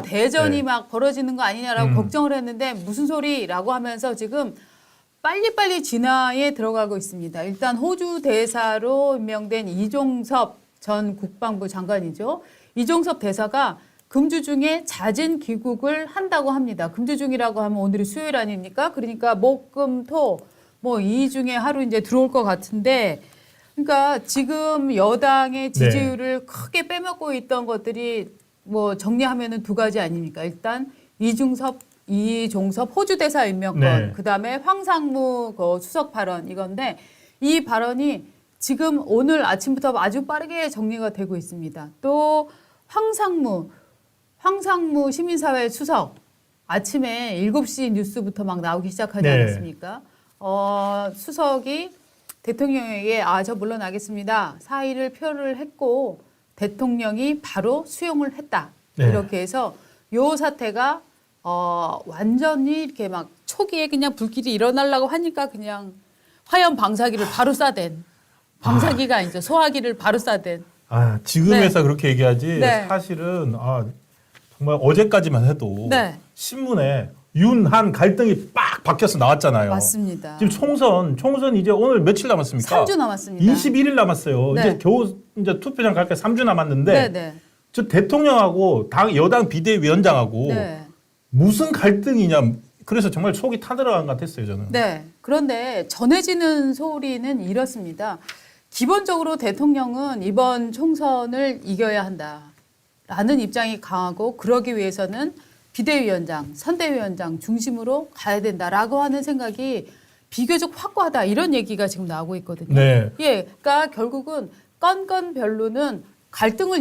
대전이 네. 막 벌어지는 거 아니냐라고 걱정을 했는데 무슨 소리라고 하면서 지금 빨리빨리 진화에 들어가고 있습니다. 일단 호주 대사로 임명된 이종섭 전 국방부 장관이죠. 이종섭 대사가 금주 중에 잦은 귀국을 한다고 합니다. 금주 중이라고 하면 오늘이 수요일 아닙니까? 그러니까 목, 금, 토, 뭐 이 중에 하루 이제 들어올 것 같은데, 그러니까 지금 여당의 지지율을 크게 빼먹고 있던 것들이 뭐 정리하면은 두 가지 아닙니까? 일단 이종섭 호주 대사 임명권, 그다음에 황상무 그 수석 발언 이건데 이 발언이 지금 오늘 아침부터 아주 빠르게 정리가 되고 있습니다. 또 황상무 시민사회 수석 아침에 7시 뉴스부터 막 나오기 시작하지 않았습니까? 수석이 대통령에게 저 물러나겠습니다. 사의를 표를 했고 대통령이 바로 수용을 했다. 이렇게 해서 요 사태가 완전히 이렇게 막 초기에 그냥 불길이 일어나려고 하니까 그냥 화염 방사기를 바로 쏴댄. 방사기가 아니죠. 소화기를 바로 쏴댄. 지금에서 그렇게 얘기하지 사실은 정말 어제까지만 해도 신문에 윤한 갈등이 빡 박혀서 나왔잖아요. 맞습니다. 지금 총선 이제 오늘 며칠 남았습니까? 3주 남았습니다. 21일 남았어요. 이제 겨우 이제 투표장 갈까 3주 남았는데 저 대통령하고 여당 비대위원장하고 무슨 갈등이냐. 그래서 정말 속이 타들어간 것 같았어요, 저는. 그런데 전해지는 소리는 이렇습니다. 기본적으로 대통령은 이번 총선을 이겨야 한다라는 입장이 강하고 그러기 위해서는 비대위원장, 선대위원장 중심으로 가야 된다라고 하는 생각이 비교적 확고하다 이런 얘기가 지금 나오고 있거든요. 그러니까 결국은 건건 별로는 갈등을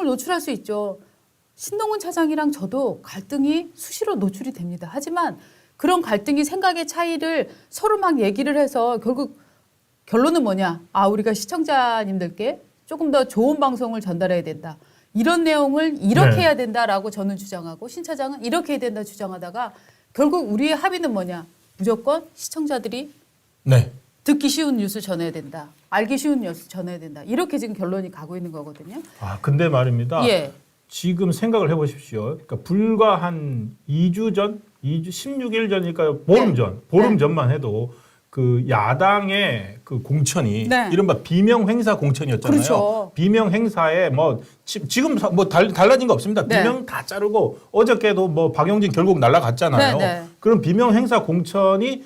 노출할 수 있죠. 신동훈 차장이랑 저도 갈등이 수시로 노출이 됩니다. 하지만 그런 갈등이 생각의 차이를 서로 막 얘기를 해서 결국 결론은 뭐냐? 우리가 시청자님들께 조금 더 좋은 방송을 전달해야 된다. 이런 내용을 이렇게 해야 된다라고 저는 주장하고 신 차장은 이렇게 해야 된다 주장하다가 결국 우리의 합의는 뭐냐? 무조건 시청자들이 듣기 쉬운 뉴스 전해야 된다. 알기 쉬운 뉴스 전해야 된다. 이렇게 지금 결론이 가고 있는 거거든요. 근데 말입니다. 지금 생각을 해보십시오. 그러니까 불과 한 2주 전, 16일 전이니까 보름 전만 해도 그 야당의 그 공천이 이른바 비명 행사 공천이었잖아요. 그렇죠. 비명 행사에 지금 달라진 거 없습니다. 비명 다 자르고 어저께도 박용진 결국 날아갔잖아요. 그런 비명 행사 공천이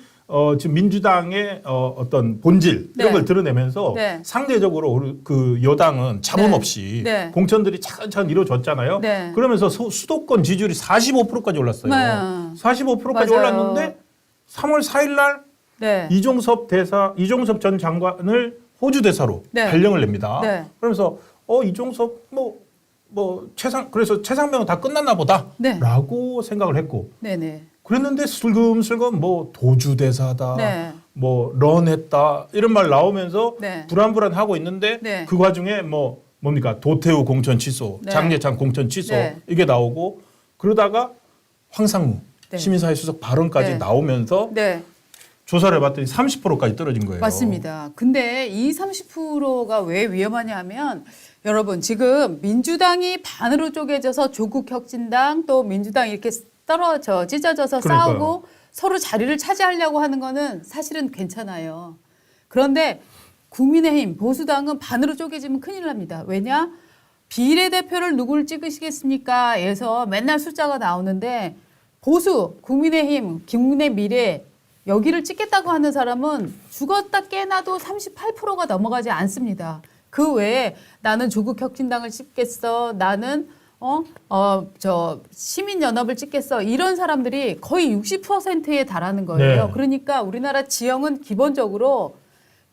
지금 민주당의 어떤 본질 이런 걸 드러내면서 상대적으로 그 여당은 잡음 없이 공천들이 차근차근 이루어졌잖아요. 그러면서 수도권 지지율이 45%까지 올랐어요. 45%까지 올랐는데 3월 4일 날 이종섭 전 장관을 호주 대사로 발령을 냅니다. 그러면서 이종섭 그래서 최상병은 다 끝났나 보다라고 생각을 했고 그랬는데 슬금슬금 도주 대사다, 런했다 이런 말 나오면서 불안불안하고 있는데 그 과중에 뭡니까 도태우 공천 취소, 장례찬 공천 취소 이게 나오고 그러다가 황상무 시민사회 수석 발언까지 나오면서 조사를 해봤더니 30%까지 떨어진 거예요. 맞습니다. 근데 이 30%가 왜 위험하냐 하면 여러분 지금 민주당이 반으로 쪼개져서 조국혁신당 또 민주당 이렇게 찢어져서 싸우고 서로 자리를 차지하려고 하는 거는 사실은 괜찮아요. 그런데 국민의힘 보수당은 반으로 쪼개지면 큰일 납니다. 왜냐? 비례대표를 누구를 찍으시겠습니까? 해서 맨날 숫자가 나오는데 보수, 국민의힘, 국민의미래 여기를 찍겠다고 하는 사람은 죽었다 깨나도 38%가 넘어가지 않습니다. 그 외에 나는 조국혁신당을 찍겠어. 나는 시민연합을 찍겠어. 이런 사람들이 거의 60%에 달하는 거예요. 그러니까 우리나라 지형은 기본적으로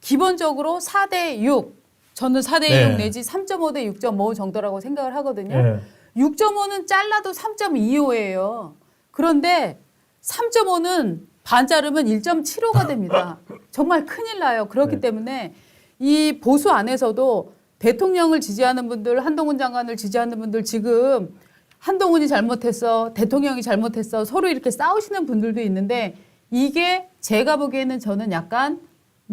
4대 6. 저는 4대 6 내지 3.5대 6.5 정도라고 생각을 하거든요. 6.5는 잘라도 3.25예요. 그런데 3.5는 반 자르면 1.75가 됩니다. 정말 큰일 나요. 그렇기 때문에 이 보수 안에서도 대통령을 지지하는 분들, 한동훈 장관을 지지하는 분들 지금 한동훈이 잘못했어, 대통령이 잘못했어 서로 이렇게 싸우시는 분들도 있는데 이게 제가 보기에는 저는 약간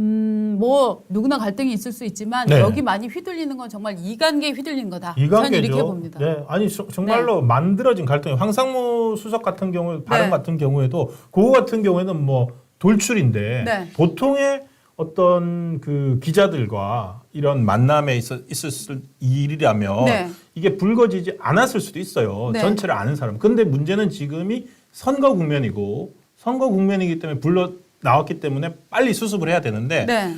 뭐 누구나 갈등이 있을 수 있지만 네. 여기 많이 휘둘리는 건 정말 이관계에 휘둘린 거다. 저는 이관계죠. 이렇게 봅니다. 네, 아니 정말로 만들어진 갈등이 황상무 수석 같은 경우, 발언 같은 경우에도 그거 같은 경우에는 뭐 돌출인데 네. 보통의 어떤 그 기자들과 이런 만남에 있었을 일이라면 네. 이게 불거지지 않았을 수도 있어요. 네. 전체를 아는 사람. 근데 문제는 지금이 선거 국면이고 선거 국면이기 때문에 불러 나왔기 때문에 빨리 수습을 해야 되는데 네.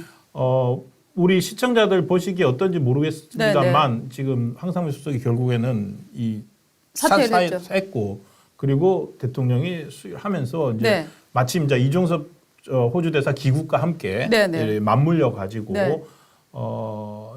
우리 시청자들 보시기에 어떤지 모르겠습니다만 지금 황상무 수석이 결국에는 이 사퇴를 했죠. 했고 그리고 대통령이 수하면서 이제 네. 마침 이제 이종섭 호주 대사 기국과 함께 네, 네. 맞물려 가지고 네.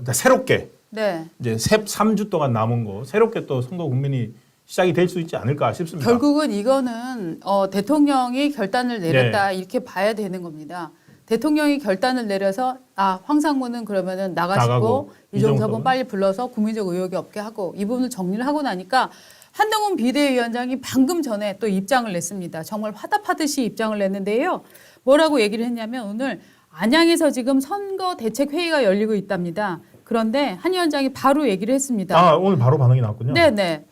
이제 새롭게 네. 이제 3주 동안 남은 거 새롭게 또 선거 국면이 시작이 될 수 있지 않을까 싶습니다. 결국은 이거는 대통령이 결단을 내렸다 이렇게 봐야 되는 겁니다. 대통령이 결단을 내려서 황상무는 그러면은 나가고 이종섭은 빨리 불러서 국민적 의혹이 없게 하고 이 부분을 정리를 하고 나니까 한동훈 비대위원장이 방금 전에 또 입장을 냈습니다. 정말 화답하듯이 입장을 냈는데요. 뭐라고 얘기를 했냐면 오늘 안양에서 지금 선거 대책 회의가 열리고 있답니다. 그런데 한 위원장이 바로 얘기를 했습니다. 오늘 바로 반응이 나왔군요. 네네.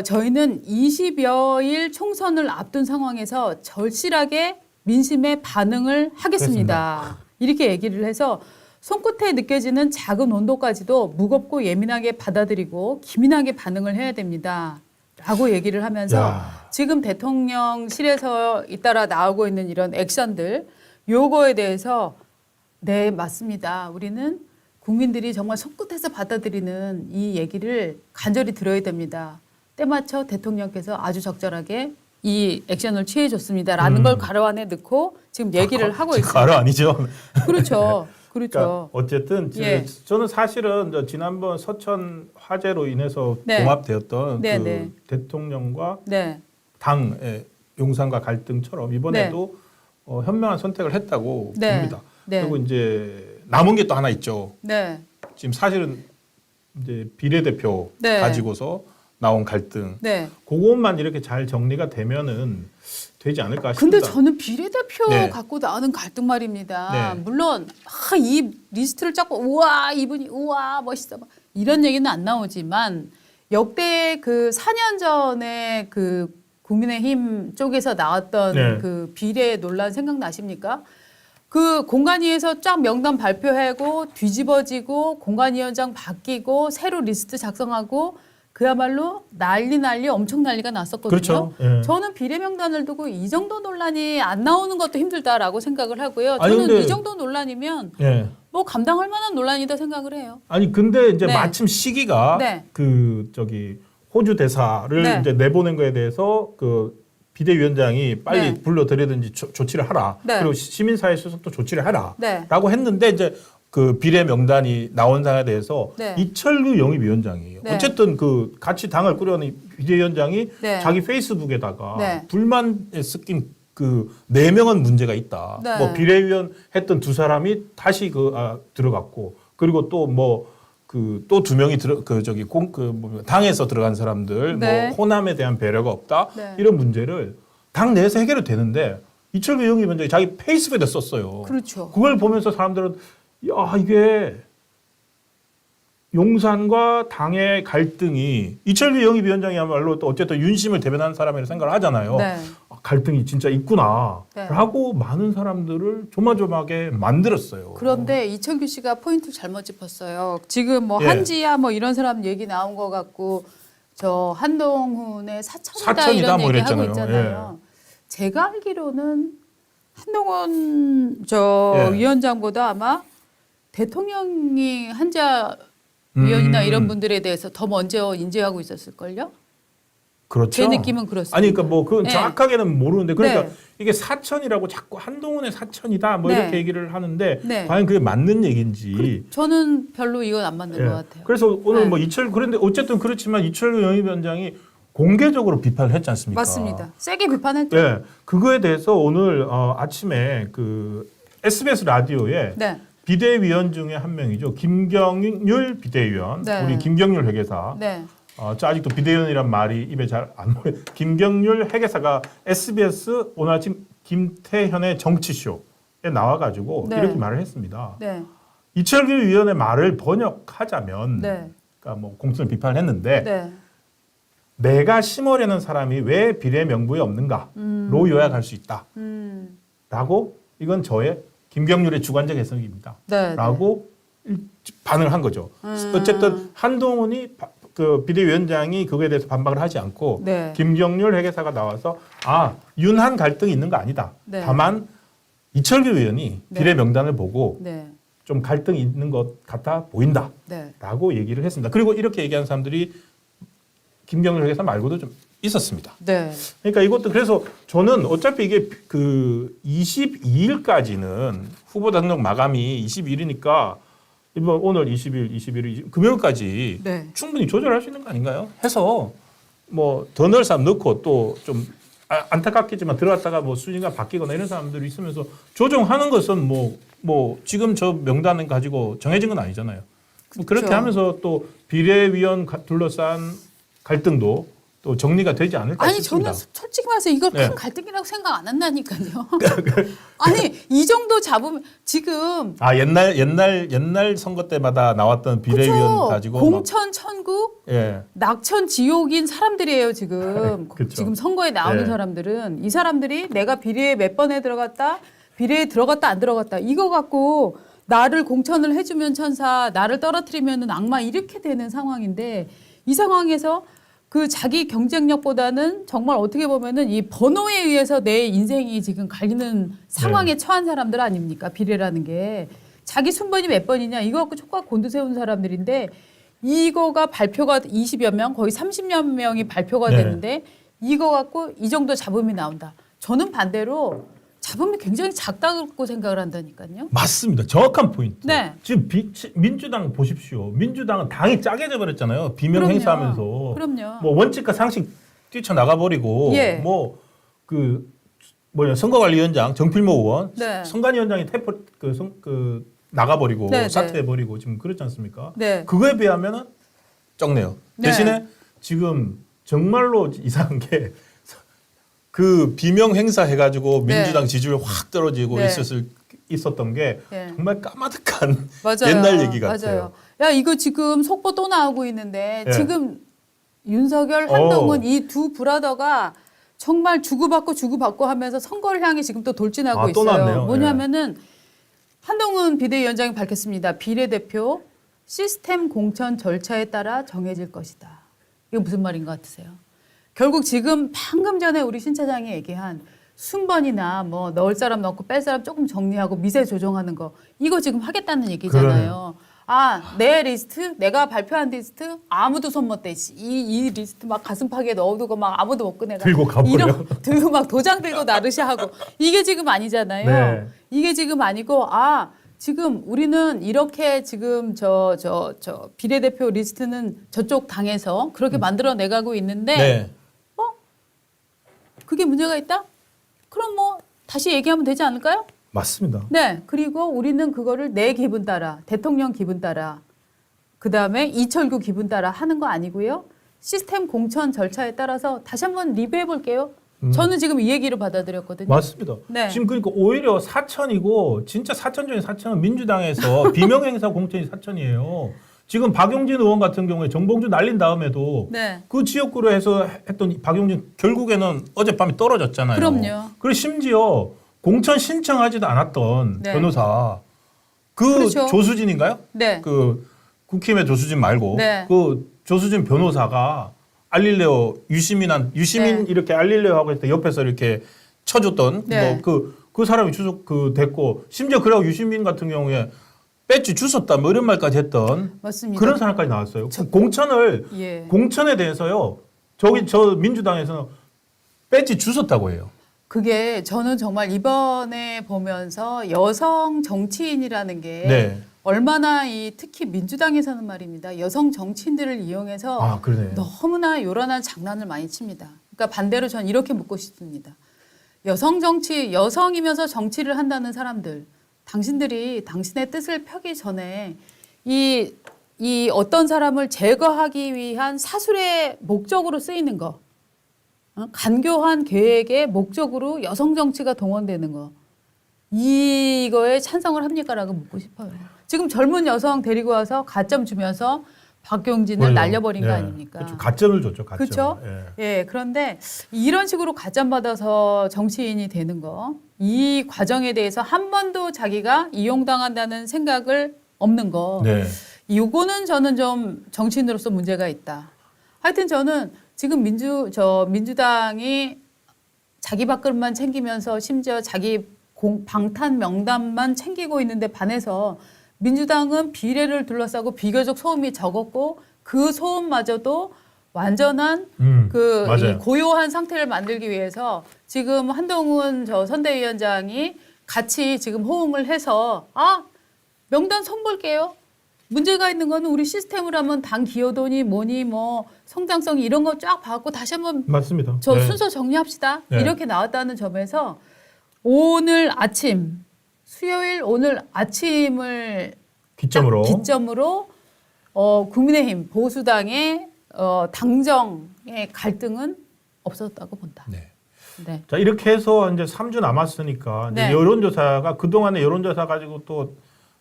저희는 20여일 총선을 앞둔 상황에서 절실하게 민심의 반응을 하겠습니다. 이렇게 얘기를 해서 손끝에 느껴지는 작은 온도까지도 무겁고 예민하게 받아들이고 기민하게 반응을 해야 됩니다. 라고 얘기를 하면서 지금 대통령실에서 잇따라 나오고 있는 이런 액션들 요거에 대해서 네, 맞습니다. 우리는 국민들이 정말 손끝에서 받아들이는 이 얘기를 간절히 들어야 됩니다. 때맞춰 대통령께서 아주 적절하게 이 액션을 취해줬습니다라는 걸 가로 안에 넣고 지금 얘기를 하고 있습니다. 가로 아니죠. 그렇죠. 그렇죠. 그러니까 어쨌든 저는 사실은 지난번 서천 화재로 인해서 봉합되었던 네, 그 네. 대통령과 네. 당의 용산과 갈등처럼 이번에도 현명한 선택을 했다고 네. 봅니다. 네. 그리고 이제 남은 게 또 하나 있죠. 네. 지금 사실은 이제 비례대표 네. 가지고서 나온 갈등. 네. 그것만 이렇게 잘 정리가 되면은 되지 않을까 근데 싶습니다. 저는 비례대표 네. 갖고 나오는 갈등 말입니다. 네. 물론 이 리스트를 짜고 우와 이분이 우와 멋있어 막 이런 얘기는 안 나오지만 역대 그 4년 전에 그 국민의힘 쪽에서 나왔던 네. 그 비례 논란 생각나십니까? 그 공관위에서 쫙 명단 발표하고 뒤집어지고 공관위원장 바뀌고 새로 리스트 작성하고 그야말로 난리 엄청 난리가 났었거든요. 그렇죠. 예. 저는 비례 명단을 두고 이 정도 논란이 안 나오는 것도 힘들다라고 생각을 하고요. 아니, 저는 근데- 이 정도 논란이면 예. 뭐 감당할 만한 논란이다 생각을 해요. 아니 근데 이제 네. 마침 시기가 네. 그 호주 대사를 네. 이제 내보낸 거에 대해서 그 비대위원장이 빨리 네. 불러들이든지 조치를 하라. 네. 그리고 시민사회 수석도 조치를 하라. 네. 라고 했는데 이제 그 비례 명단이 나온 상황에 대해서 네. 이철규 영입위원장이 네. 어쨌든 그 같이 당을 꾸려는 비대위원장이 네. 자기 페이스북에다가 네. 불만에 섞인 그 4명은 문제가 있다. 네. 뭐 비례위원 했던 2사람이 다시 들어갔고 그리고 또 뭐 또 2명이 당에서 들어간 사람들 네. 뭐 호남에 대한 배려가 없다. 네. 이런 문제를 당 내에서 해결이 되는데 이철규 영입위원장이 자기 페이스북에다 썼어요. 그렇죠. 그걸 보면서 사람들은 야 이게 용산과 당의 갈등이 이철규 영입위원장이야말로 또 어쨌든 윤심을 대변하는 사람이라고 생각을 하잖아요. 네. 갈등이 진짜 있구나 네. 라고 많은 사람들을 조마조마하게 만들었어요. 그런데 이철규 씨가 포인트를 잘못 짚었어요. 지금 뭐 예. 한지야 뭐 이런 사람 얘기 나온 것 같고 저 한동훈의 사천이다 이런 뭐 얘기 하고 이랬잖아요. 있잖아요. 제가 알기로는 한동훈 예. 위원장보다 아마 대통령이 한자 위원이나 이런 분들에 대해서 더 먼저 인지하고 있었을걸요? 그렇죠. 제 느낌은 그렇습니다. 아니 그러니까 뭐 그건 네. 정확하게는 모르는데 그러니까 네. 이게 사천이라고 자꾸 한동훈의 사천이다 뭐 네. 이렇게 얘기를 하는데 네. 과연 그게 맞는 얘기인지. 저는 별로 이건 안 맞는 예. 것 같아요. 그래서 오늘 네. 뭐 그런데 어쨌든 그렇지만 이철규 영입위원장이 공개적으로 비판을 했지 않습니까? 맞습니다. 세게 비판했죠. 네, 그거에 대해서 오늘 아침에 그 SBS 라디오에 네. 비대위원 중에 한 명이죠. 김경률 비대위원, 네. 우리 김경률 회계사. 네. 저 아직도 비대위원이란 말이 입에 잘 안 모여. 김경률 회계사가 SBS 오늘 아침 김태현의 정치쇼 나와가지고 네. 이렇게 말을 했습니다. 네. 이철규 위원의 말을 번역하자면, 네. 그러니까 뭐 공천을 비판했는데 네. 내가 심으려는 사람이 왜 비례 명부에 없는가로 요약할 수 있다. 라고 이건 저의 김경률의 주관적 해석입니다. 네. 라고 반응을 한 거죠. 어쨌든 한동훈이 그 비대위원장이 그거에 대해서 반박을 하지 않고 네. 김경률 회계사가 나와서 윤한 갈등이 있는 거 아니다. 네. 다만 이철규 의원이 네. 비례 명단을 보고 네. 좀 갈등이 있는 것 같아 보인다. 네. 라고 얘기를 했습니다. 그리고 이렇게 얘기하는 사람들이 김경률 회계사 말고도 좀 있었습니다. 네. 그러니까 이것도 그래서 저는 어차피 이게 그 22일까지는 후보 등록 마감이 22일이니까 이번 오늘 20일, 21일, 금요일까지 네. 충분히 조절할 수 있는 거 아닌가요? 해서 뭐 더 넣을 사람 넣고 또 좀 안타깝겠지만 들어갔다가 뭐 순위가 바뀌거나 이런 사람들이 있으면서 조정하는 것은 뭐 지금 저 명단을 가지고 정해진 건 아니잖아요. 뭐 그렇게 그렇죠. 하면서 또 비례위원 둘러싼 갈등도 또 정리가 되지 않을까 아니 싶습니다. 저는 솔직히 말해서 이걸 네. 큰 갈등이라고 생각 안 한다니까요. 아니 이 정도 잡으면 지금 옛날 선거 때마다 나왔던 비례위원 그쵸? 가지고 공천 천국 예. 낙천 지옥인 사람들이에요 지금. 그쵸. 지금 선거에 나오는 네. 사람들은 이 사람들이 내가 비례에 몇 번에 들어갔다 비례에 들어갔다 안 들어갔다 이거 갖고 나를 공천을 해주면 천사 나를 떨어뜨리면 악마 이렇게 되는 상황인데 이 상황에서 그 자기 경쟁력보다는 정말 어떻게 보면은 이 번호에 의해서 내 인생이 지금 갈리는 상황에 처한 사람들 아닙니까? 비례라는 게. 자기 순번이 몇 번이냐 이거 갖고 촉각 곤두세운 사람들인데 이거가 발표가 20여 명 거의 30여 명이 발표가 네. 되는데 이거 갖고 이 정도 잡음이 나온다. 저는 반대로 잡음이 굉장히 작다고 생각을 한다니까요. 맞습니다. 정확한 포인트. 네. 지금 민주당 보십시오. 민주당은 당이 짜게져 버렸잖아요. 비명 그럼요. 행사하면서 그럼요. 뭐 원칙과 상식 뛰쳐나가 버리고 예. 뭐 그 선거관리위원장 정필모 의원 네. 선관위원장이 나가 버리고 네, 사퇴해 버리고 지금 그렇지 않습니까? 네. 그거에 비하면은 적네요. 네. 대신에 지금 정말로 이상한 게 그 비명 행사 해가지고 네. 민주당 지지율 확 떨어지고 네. 있었던 게 네. 정말 까마득한 맞아요. 옛날 얘기 같아요. 맞아요. 야 이거 지금 속보 또 나오고 있는데 예. 지금 윤석열, 한동훈 이 두 브라더가 정말 주고받고 하면서 선거를 향해 지금 또 돌진하고 또 있어요. 나왔네요. 뭐냐면은 한동훈 비대위원장이 밝혔습니다. 비례대표 시스템 공천 절차에 따라 정해질 것이다. 이거 무슨 말인 것 같으세요? 결국 지금 방금 전에 우리 신 차장이 얘기한 순번이나 뭐 넣을 사람 넣고 뺄 사람 조금 정리하고 미세 조정하는 거 이거 지금 하겠다는 얘기잖아요. 내 리스트 내가 발표한 리스트 아무도 손 못 대. 이 리스트 막 가슴팍에 넣어두고 막 아무도 못 꺼내가. 들고 가버려. 들고 막 도장 들고 나르샤 하고 이게 지금 아니잖아요. 네. 이게 지금 아니고 지금 우리는 이렇게 지금 저 비례대표 리스트는 저쪽 당에서 그렇게 만들어 내가고 있는데 네. 그게 문제가 있다? 그럼 뭐 다시 얘기하면 되지 않을까요? 맞습니다. 네. 그리고 우리는 그거를 내 기분 따라 대통령 기분 따라 그다음에 이철규 기분 따라 하는 거 아니고요. 시스템 공천 절차에 따라서 다시 한번 리뷰해 볼게요. 저는 지금 이 얘기를 받아들였거든요. 맞습니다. 네. 지금 그러니까 오히려 사천이고 진짜 사천 중에 사천은 민주당에서 비명 행사 공천이 사천이에요. 지금 박용진 의원 같은 경우에 정봉주 날린 다음에도 네. 그 지역구로 해서 했던 박용진 결국에는 어젯밤에 떨어졌잖아요. 그럼요. 그리고 심지어 공천 신청하지도 않았던 네. 변호사 그 그렇죠. 조수진인가요? 네. 그 국힘의 조수진 말고 네. 그 조수진 변호사가 알릴레오 유시민 네. 이렇게 알릴레오 하고 했을 때 옆에서 이렇게 쳐줬던 네. 그 사람이 됐고 심지어 그러고 유시민 같은 경우에 배지 주웠다 뭐 이런 말까지 했던 맞습니다. 그런 사람까지 나왔어요. 공천을 예. 공천에 대해서요. 저 민주당에서는 배지 주웠다고 해요. 그게 저는 정말 이번에 보면서 여성 정치인이라는 게 네. 얼마나 특히 민주당에서는 말입니다. 여성 정치인들을 이용해서 그러네. 너무나 요란한 장난을 많이 칩니다. 그러니까 반대로 저는 이렇게 묻고 싶습니다. 여성이면서 정치를 한다는 사람들, 당신들이 당신의 뜻을 펴기 전에 이 어떤 사람을 제거하기 위한 사술의 목적으로 쓰이는 거, 간교한 계획의 목적으로 여성 정치가 동원되는 거, 이거에 찬성을 합니까라고 묻고 싶어요. 지금 젊은 여성 데리고 와서 가점 주면서 박용진을 날려버린 거 아닙니까? 그렇죠. 가점을 줬죠. 가점. 그렇죠. 예. 그런데 이런 식으로 가점 받아서 정치인이 되는 거, 이 과정에 대해서 한 번도 자기가 이용당한다는 생각을 없는 거, 네. 이거는 저는 좀 정치인으로서 문제가 있다. 하여튼 저는 지금 민주당이 자기 밥그릇만 챙기면서 심지어 자기 방탄 명단만 챙기고 있는데 반해서 민주당은 비례를 둘러싸고 비교적 소음이 적었고 그 소음마저도 완전한 이 고요한 상태를 만들기 위해서 지금 한동훈 선대위원장이 같이 지금 호응을 해서 명단 손볼게요. 문제가 있는 거는 우리 시스템으로 하면 당 기여도니 뭐니 뭐 성장성이 이런 거 쫙 봐갖고 다시 한번 맞습니다. 순서 정리합시다. 이렇게 나왔다는 점에서 오늘 아침 수요일 오늘 아침을 기점으로 국민의힘 보수당의 당정의 갈등은 없었다고 본다. 네. 네. 자 이렇게 해서 이제 3주 남았으니까 이제 여론조사가 그 동안에 여론조사 가지고 또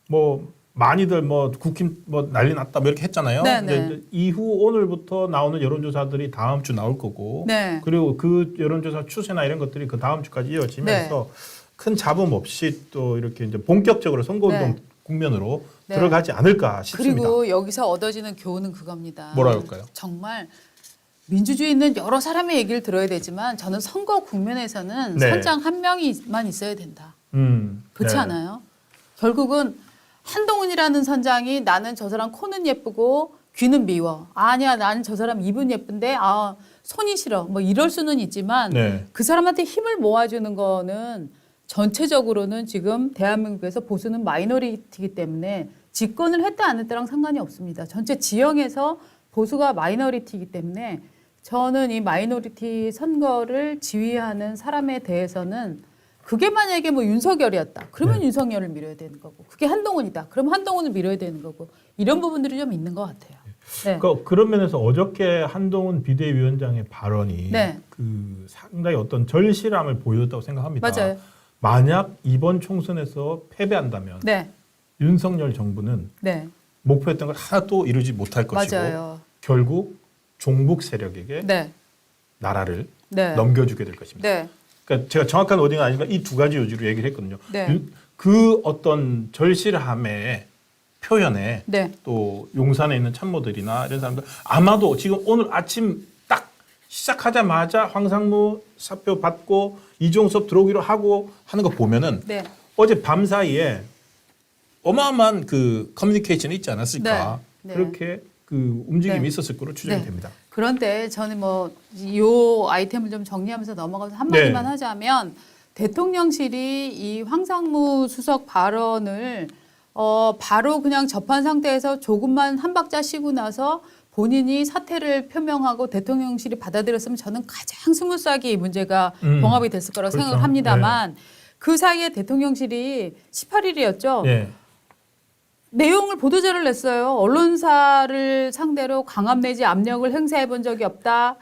뭐 많이들 뭐 국힘 뭐 난리 났다 뭐 이렇게 했잖아요. 근데 이후 오늘부터 나오는 여론조사들이 다음 주 나올 거고, 그리고 그 여론조사 추세나 이런 것들이 그 다음 주까지 이어지면서 큰 잡음 없이 또 이렇게 이제 본격적으로 선거운동 국면으로 들어가지 않을까 싶습니다. 그리고 여기서 얻어지는 교훈은 그겁니다. 뭐라 할까요? 정말 민주주의는 여러 사람의 얘기를 들어야 되지만 저는 선거 국면에서는 선장 한 명이만 있어야 된다. 그렇지 않아요? 결국은 한동훈이라는 선장이 나는 저 사람 코는 예쁘고 귀는 미워. 아니야 나는 저 사람 입은 예쁜데 손이 싫어. 뭐 이럴 수는 있지만 그 사람한테 힘을 모아주는 거는 전체적으로는 지금 대한민국에서 보수는 마이너리티이기 때문에 집권을 했다 안 했다랑 상관이 없습니다. 전체 지형에서 보수가 마이너리티이기 때문에 저는 이 마이너리티 선거를 지휘하는 사람에 대해서는 그게 만약에 뭐 윤석열이었다. 그러면 윤석열을 밀어야 되는 거고. 그게 한동훈이다. 그럼 한동훈을 밀어야 되는 거고. 이런 부분들이 좀 있는 것 같아요. 그런 면에서 어저께 한동훈 비대위원장의 발언이 그 상당히 어떤 절실함을 보여줬다고 생각합니다. 맞아요. 만약 이번 총선에서 패배한다면 윤석열 정부는 목표했던 걸 하나도 이루지 못할 것이고 결국 종북 세력에게 나라를 넘겨주게 될 것입니다. 그러니까 제가 정확한 워딩은 아니지만 이 두 가지 요지로 얘기를 했거든요. 그 어떤 절실함의 표현에 또 용산에 있는 참모들이나 이런 사람들 아마도 지금 오늘 아침 딱 시작하자마자 황상무 사표 받고 이종섭 들어오기로 하고 하는 거 보면은 어제 밤 사이에 어마어마한 그 커뮤니케이션이 있지 않았을까. 그렇게 그 움직임이 있었을 거로 추정이 됩니다. 그런데 저는 뭐 요 아이템을 좀 정리하면서 넘어가서 한마디만 하자면 대통령실이 이 황상무 수석 발언을 바로 그냥 접한 상태에서 조금만 한 박자 쉬고 나서 본인이 사퇴를 표명하고 대통령실이 받아들였으면 저는 가장 스무스하게 이 문제가 봉합이 됐을 거라고 생각을 합니다만 그 사이에 대통령실이 18일이었죠. 내용을 보도자료를 냈어요. 언론사를 상대로 강압 내지 압력을 행사해 본 적이 없다.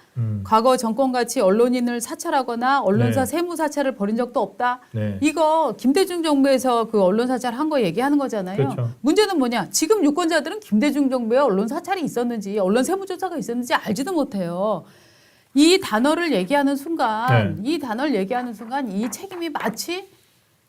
과거 정권같이 언론인을 사찰하거나 언론사 세무 사찰을 벌인 적도 없다. 이거 김대중 정부에서 그 언론 사찰 한 거 얘기하는 거잖아요. 문제는 뭐냐? 지금 유권자들은 김대중 정부에 언론 사찰이 있었는지 언론 세무조사가 있었는지 알지도 못해요. 이 단어를 얘기하는 순간 이 책임이 마치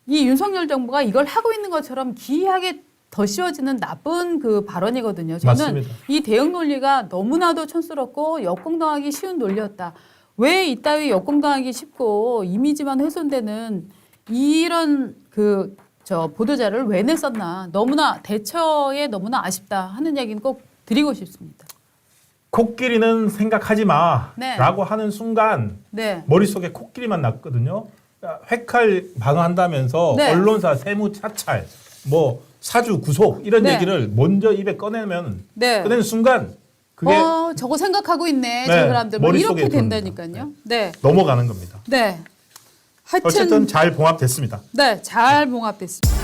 이 윤석열 정부가 이걸 하고 있는 것처럼 기이하게 더 씌워지는 나쁜 그 발언이거든요. 저는 맞습니다. 이 대응 논리가 너무나도 촌스럽고 역공당하기 쉬운 논리였다. 왜 이따위 역공당하기 쉽고 이미지만 훼손되는 이런 보도자를 왜 냈었나. 너무나 대처에 너무나 아쉽다 하는 얘기는 꼭 드리고 싶습니다. 코끼리는 생각하지 마라고 하는 순간 머릿속에 코끼리만 났거든요. 회칼 방어한다면서 언론사 세무 사찰 뭐 사주 구속 이런 얘기를 먼저 입에 꺼내는 순간 그게 저거 생각하고 있네. 저 사람들 뭐 이렇게 된다니까요. 넘어가는 겁니다. 하여튼 어쨌든 잘 봉합됐습니다. 잘 봉합됐습니다.